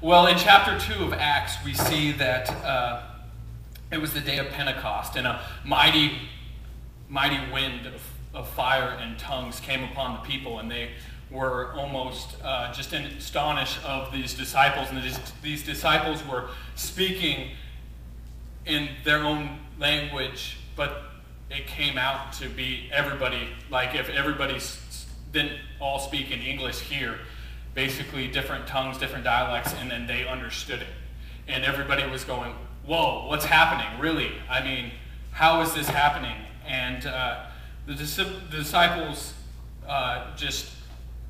Well, in chapter 2 of Acts, we see that it was the day of Pentecost, and a mighty wind of fire and tongues came upon the people, and they were almost just astonished of these disciples. And these disciples were speaking in their own language, but it came out to be everybody. Like if everybody didn't all speak in English here, basically different tongues, different dialects, and then they understood it. And everybody was going, whoa, what's happening? Really? I mean, how is this happening? And the disciples just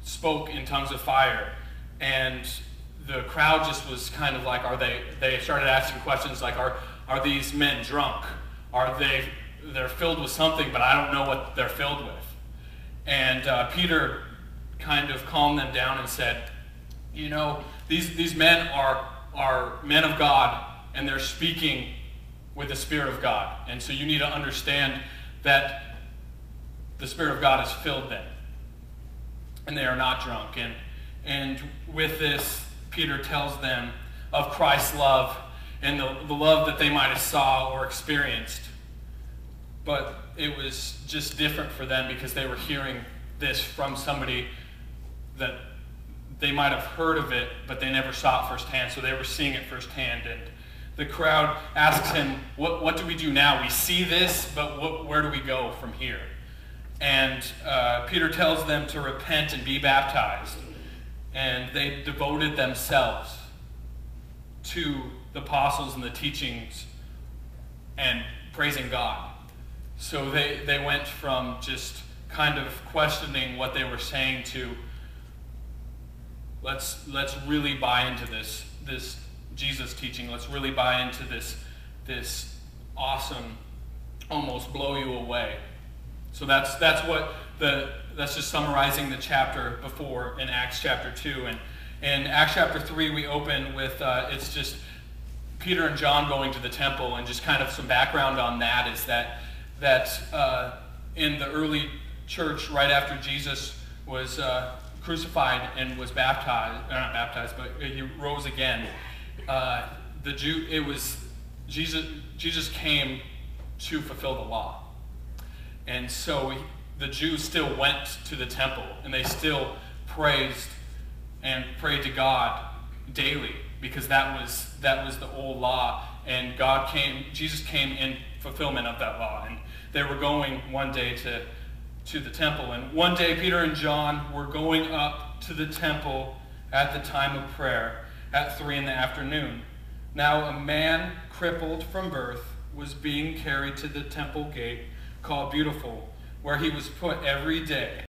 spoke in tongues of fire, and the crowd just was kind of like, they started asking questions like, are these men drunk? They're filled with something, but I don't know what they're filled with. And Peter kind of calmed them down and said, you know, these men are men of God, and they're speaking with the Spirit of God. And so you need to understand that the Spirit of God has filled them, and they are not drunk. And with this, Peter tells them of Christ's love and the love that they might have saw or experienced. But it was just different for them because they were hearing this from somebody that they might have heard of it, but they never saw it firsthand, so they were seeing it firsthand. And the crowd asks him, what do we do now? We see this, but where do we go from here? And Peter tells them to repent and be baptized. And they devoted themselves to the apostles and the teachings and praising God. So they went from just kind of questioning what they were saying to let's really buy into this Jesus teaching. Let's really buy into this awesome, almost blow you away. So that's just summarizing the chapter before in Acts chapter 2. And in Acts chapter 3 we open with it's just Peter and John going to the temple, and just kind of some background on that is that in the early church, right after Jesus was crucified and was baptized, not baptized, but he rose again, Jesus came to fulfill the law. And so the Jews still went to the temple, and they still praised and prayed to God daily, because that was the old law, and Jesus came in fulfillment of that law. And they were going one day to the temple, and one day Peter and John were going up to the temple at the time of prayer at 3 p.m. Now a man crippled from birth was being carried to the temple gate called Beautiful, where he was put every day